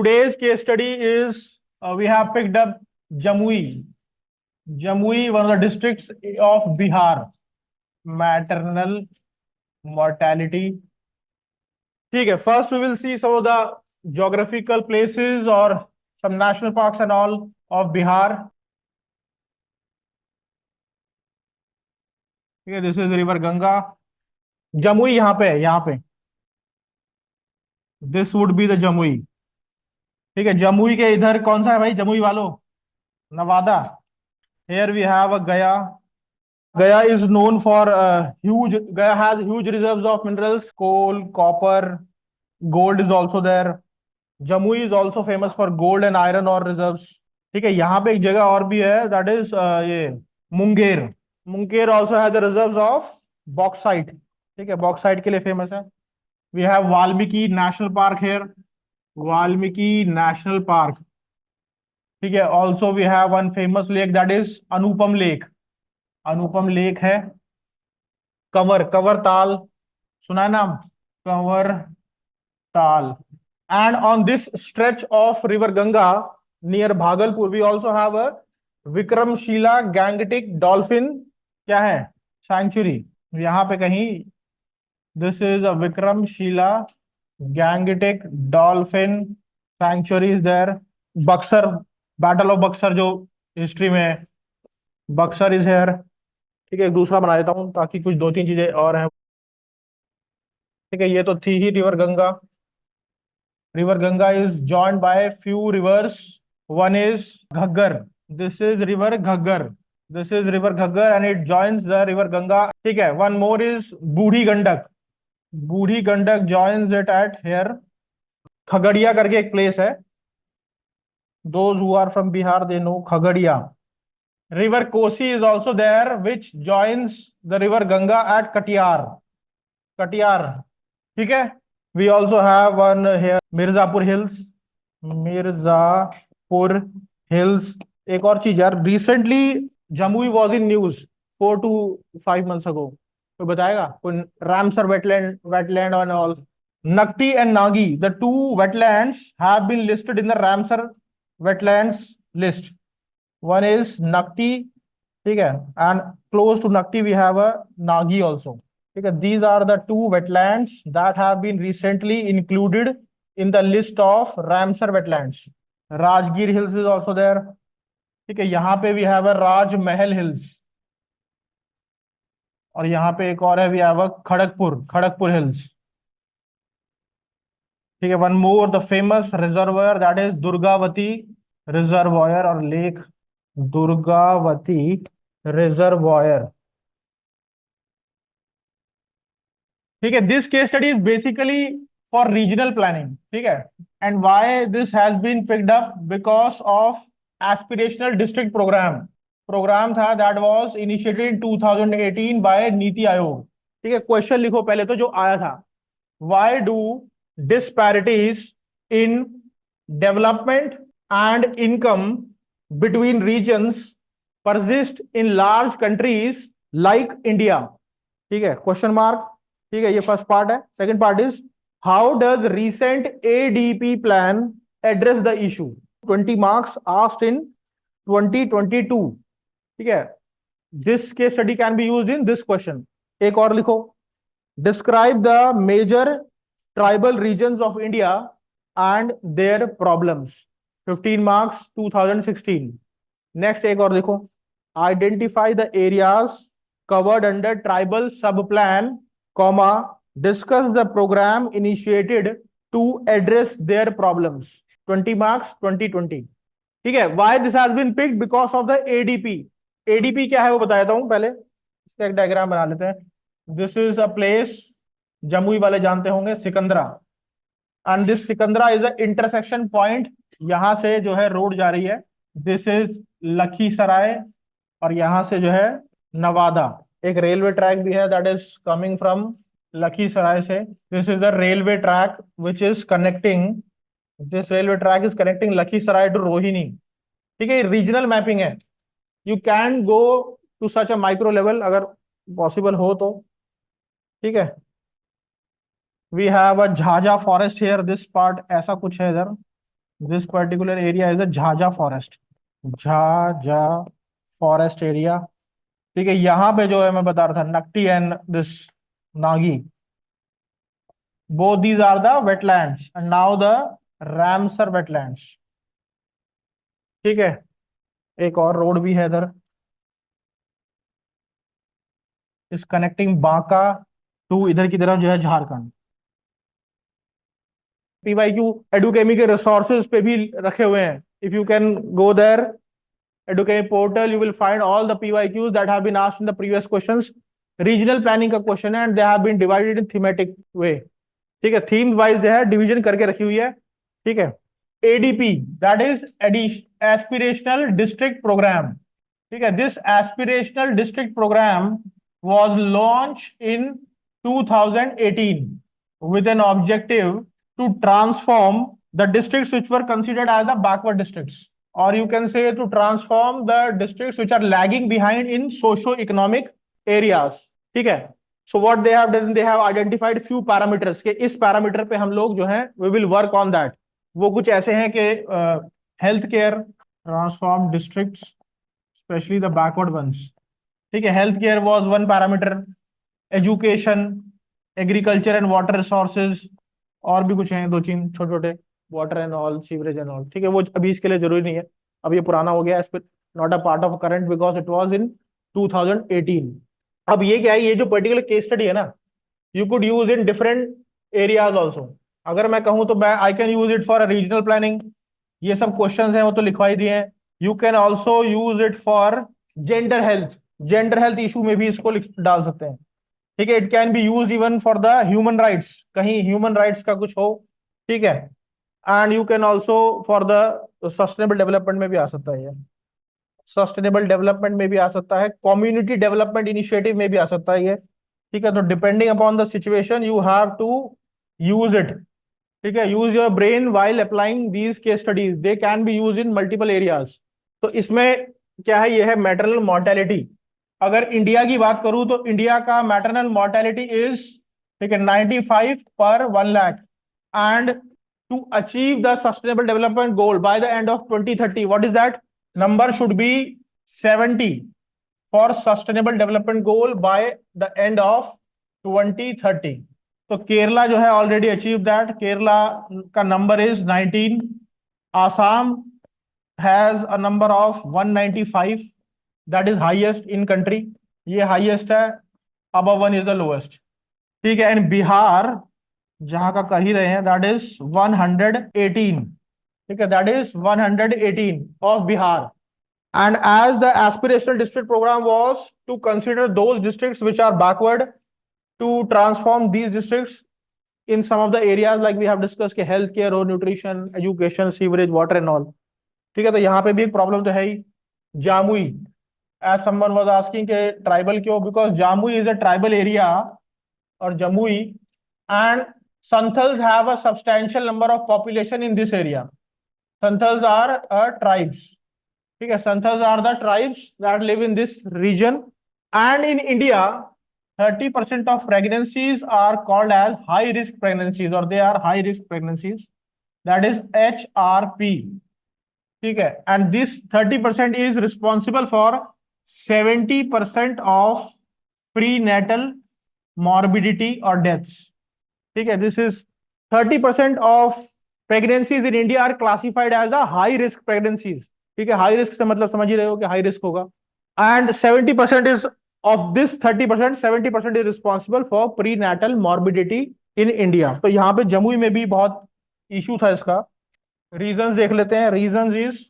today's case study is we have picked up Jamui. Jamui, one of the districts of Bihar. Maternal mortality. ठीक है. First, we will see some of the geographical places or some national parks and all of Bihar. ठीक है. This is river Ganga. Jamui यहाँ पे है, यहाँ पे. This would be the Jamui. ठीक है. जमुई के इधर कौन सा है भाई? जमुई वालों, Nawada. Here we have a Gaya. Gaya is known for Gaya has huge reserves of minerals, coal, copper, gold is also there. Jamui is also famous for gold and iron ore reserves. ठीक है. यहाँ पे एक जगह और भी है, that is ये Munger. Munger also has the reserves of bauxite. ठीक है. bauxite के लिए famous है. We have Valmiki National Park here. Valmiki National Park. ठीक है. Also we have one famous lake, that is Anupam Lake. Anupam lake है. कंवर ताल सुना है नाम? Kanwar Tal. And on this stretch of river Ganga near Bhagalpur we also have a Vikramshila gangetic dolphin क्या है sanctuary. यहां पे कहीं this is a Vikramshila gangetic dolphin sanctuary is there. Buxar, battle of Buxar जो हिस्ट्री में, बक्सर इज हेयर. ठीक है. एक दूसरा बना देता हूं ताकि कुछ दो तीन चीजें और हैं. ठीक है. ये तो थी ही river Ganga. River Ganga is joined by few rivers. One is Ghaggar. This is river Ghaggar. This is river Ghaggar and it joins the river Ganga. ठीक है. One more is Budhi Gandak. Budhi Gandak joins it at here. Khagaria करके एक प्लेस है. Those who are from Bihar they know Khagaria. River Kosi is also there, which joins the river Ganga at Katiyar. Katiyar. ठीक है. We also have one here, Mirzapur Hills. Mirzapur Hills. एक और चीज यार, recently Jamui was in news 4 to 5 months ago. कोई बताएगा? कोई Ramsar wetland and all. Nakti and Nagi, the two wetlands have been listed in the Ramsar wetlands list. One is Nakti, ठीक है, and close to Nakti we have a Nagi also. ठीक है. These are the two wetlands that have been recently included in the list of Ramsar wetlands. Rajgir Hills is also there. ठीक है. यहाँ पे we have a Rajmahal Hills. और यहाँ पे एक और है, we have a Kharagpur Hills. ठीक है. One more, the famous reservoir, that is Durgavati reservoir और lake. दुर्गावती रिजर्वॉयर. ठीक है. This case study is basically for regional planning. ठीक है. And why this has been picked up? Because of aspirational district program था that was initiated in 2018 by NITI Aayog. ठीक है. Question लिखो पहले तो जो आया था, why do disparities in development and income between regions persist in large countries like India. ठीक है. Question mark. ठीक है. ये फर्स्ट पार्ट है. Second part is how does recent ADP plan address the issue? 20 marks asked in 2022. ठीक है. This case study can be used in this question. एक और लिखो. Describe the major tribal regions of India and their problems. 15 marks 2016. Next एक और देखो. Identify the areas covered under tribal sub plan, comma, discuss the program initiated to address their problems. 20 marks 2020. ठीक है. Why this has been picked? Because of the ADP. ADP क्या है वो बताता हूं. पहले इसका एक डायग्राम बना लेते हैं. This is a place, Jamui वाले जानते होंगे, Sikandra. And this Sikandra is a intersection point. यहां से जो है रोड जा रही है. दिस इज लखीसराय और यहां से जो है नवादा. एक रेलवे ट्रैक भी है that is coming from Lakhisarai से. This is the railway track which is connecting, this railway track is connecting Lakhisarai to Rohini. ठीक है. रीजनल मैपिंग है. You can go to such a micro level अगर पॉसिबल हो तो. ठीक है. We have a Jhajha forest here. This part ऐसा कुछ है इधर. This particular area is a Jhajha forest, Jhajha forest area. ठीक है, यहाँ पे जो है मैं बता रहा था Nakti and this Nagi, both these are the wetlands and now the Ramsar wetlands। ठीक है, एक और रोड भी है इधर, इस कनेक्टिंग बांका टू इधर की तरफ जो है झारखंड। पीवाईक्यू एडुकेमी के रिसोर्सेज पे भी रखे हुए हैं, if you can go there Edukemy portal, you will find all the PYQs that have been asked in the previous questions. Regional planning का क्वेश्चन है and they have been divided in thematic way. ठीक है, theme wise जो है division करके रखी हुई है। ठीक है, ADP that is aspirational district program. ठीक है, this aspirational district program was launched in 2018 with an objective to transform the districts which were considered as the backward districts, or you can say to transform the districts which are lagging behind in socio-economic areas। ठीक है, so what they have done, they have identified few parameters के इस parameter पे हम लोग जो है we will work on that। वो कुछ ऐसे हैं कि health care, transform districts specially the backward ones. ठीक है, health care was one parameter, education, agriculture and water resources, और भी कुछ हैं दो तीन छोटे छोटे, water and all, sewerage and all. ठीक है, वो अभी इसके लिए जरूरी नहीं है, अब ये पुराना हो गया, not a part of current because it was in 2018। अब ये क्या है, ये जो पर्टिकुलर केस स्टडी है ना, you could use in different areas also. अगर मैं कहूं तो मैं I can use it for regional planning, ये सब क्वेश्चंस हैं वो तो लिखवाई दिए हैं। You can also use it for gender health, gender health issue में भी इसको डाल सकते हैं। ठीक है, it can be use even for the human rights, कहीं ह्यूमन राइट्स का कुछ हो। ठीक है, and you can also for the sustainable development में भी आ सकता है, सस्टेनेबल डेवलपमेंट में भी आ सकता है, कम्युनिटी डेवलपमेंट इनिशिएटिव में भी आ सकता है ये। ठीक है, तो depending upon the situation you have to use it. ठीक है, use your brain while applying these case studies, they can be use in multiple areas. तो इसमें क्या है, ये है मैटरनल मोर्टेलिटी। अगर इंडिया की बात करूं तो इंडिया का मैटरनल मोर्टेलिटी इज, ठीक है, 95 पर 1 lakh. And to achieve the sustainable development goal by the end of 2030, what is that number should be 70 for sustainable development goal by the end of 2030। तो केरला जो है ऑलरेडी अचीव दैट, केरला का number is 19। Assam has a number of 195, that is highest in country, ये highest है, above 1 is the lowest. ठीक है, and Bihar जहां का कह ही रहे हैं दैट इज 118। ठीक है, that is 118 of Bihar. And as the aspirational district program was to consider those districts which are backward, to transform these districts in some of the areas like we have discussed के healthcare or nutrition, education, sewerage, water and all। ठीक है, तो यहाँ पे भी एक problem तो है ही, Jamui, as someone was asking के ट्राइबल क्यों, because Jamui is a tribal area और Jamui, and Santals have a substantial number of population in this area। Santals are tribes। ठीक है, Santhals are the tribes that live in this region, and in India 30% of pregnancies are called as high risk pregnancies, or they are high risk pregnancies, that is HRP। ठीक है, and this 30% is responsible for 70% of prenatal morbidity or deaths। ठीक है, this is 30% of pregnancies in India are classified as the high risk pregnancies। ठीक है, high risk से मतलब समझ ही रहे हो कि हाई रिस्क होगा। And 70% is of this 30%, 70% is responsible for prenatal morbidity in India. तो यहाँ पे जमुई में भी बहुत इशू था इसका। रीजंस देख लेते हैं। Reasons is,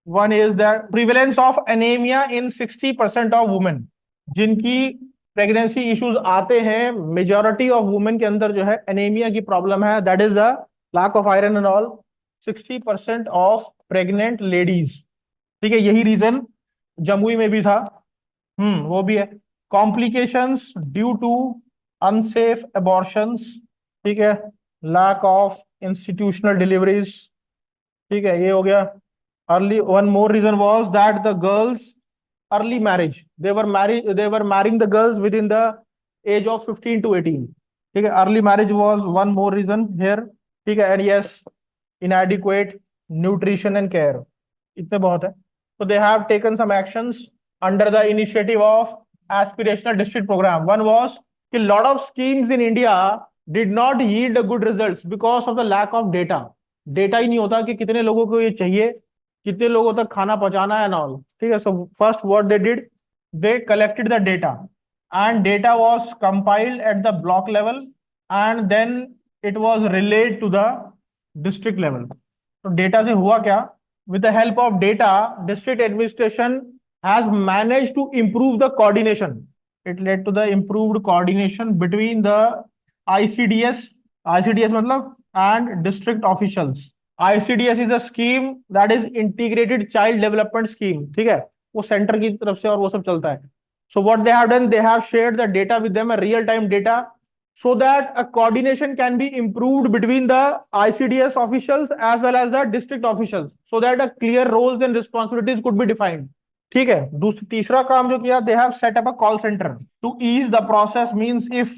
one is that prevalence of anaemia in 60% of women, जिनकी प्रेगनेंसी इश्यूज आते हैं, मेजोरिटी ऑफ वुमेन के अंदर जो है एनीमिया की प्रॉब्लम है, that is the lack of iron and all. 60% of pregnant ladies. ठीक है, यही रीजन जमुई में भी था। वो भी है। Complications due to unsafe abortions. ठीक है, लैक ऑफ इंस्टीट्यूशनल डिलीवरीज। ठीक है, ये हो गया। Early, one more reason was that the girls early marriage, they were marrying the girls within the age of 15 to 18। ठीक है, early marriage was one more reason here। ठीक है, and yes, inadequate nutrition and care, इतने बहुत है। तो they have taken some actions under the initiative of aspirational district program. One was कि lot of schemes in India did not yield good results because of the lack of data. Data ही नहीं होता कि कितने लोगों को ये चाहिए, कितने लोगों तक खाना पहुंचाना है, एंड ऑल। ठीक है, so first what they did, they collected the data and data was compiled at the block level and then it was relayed to the district level. तो डेटा से हुआ क्या, with the help of data district administration has managed to improve the coordination. It led to the improved coordination between the ICDS, ICDS मतलब and district officials. ICDS is a scheme that is integrated child development scheme, ठीक है, वो centre की तरफ से और वो सब चलता है। So what they have done, they have shared the data with them, real time data, so that a coordination can be improved between the ICDS officials as well as the district officials, so that a clear roles and responsibilities could be defined. ठीक है, तीसरा काम जो किया, they have set up a call center to ease the process, means if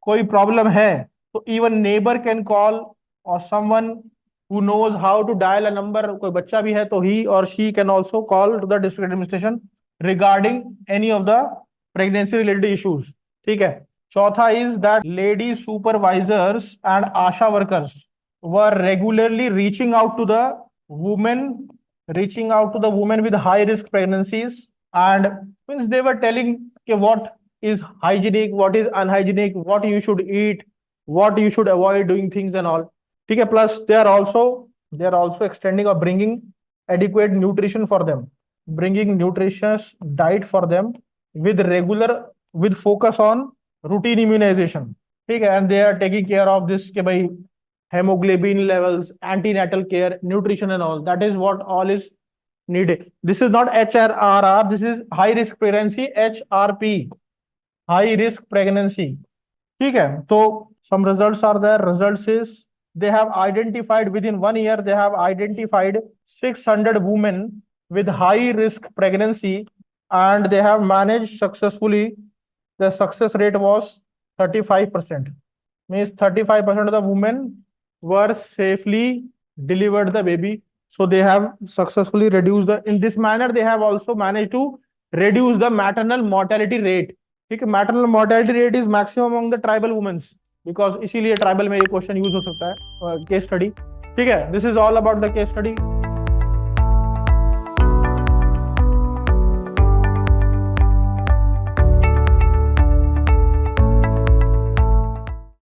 कोई problem है तो even neighbor can call or someone who knows how to dial a number, कोई बच्चा भी है तो he or she can also call to the district administration regarding any of the pregnancy related issues. ठीक है, चौथा is that lady supervisors and ASHA workers were regularly reaching out to the women with high risk pregnancies, and means they were telling what is hygienic, what is unhygienic, what you should eat, what you should avoid doing things and all. ठीक है, plus they are also extending or bringing adequate nutrition for them, bringing nutritious diet for them with focus on routine immunization. ठीक है, and they are taking care of this के भाई hemoglobin levels, antenatal care, nutrition and all. That is what all is needed. This is not HRR, this is high risk pregnancy, HRP, high risk pregnancy. ठीक है, तो some results are there. Results is they have identified within 1 year, they have identified 600 women with high risk pregnancy and they have managed successfully. The success rate was 35%, means 35% of the women were safely delivered the baby. So they have successfully reduced the, in this manner they have also managed to reduce the maternal mortality rate. ठीक है, maternal mortality rate is maximum among the tribal women, because इसीलिए tribal में ये question use हो सकता है, case study. ठीक है, this is all about the case study.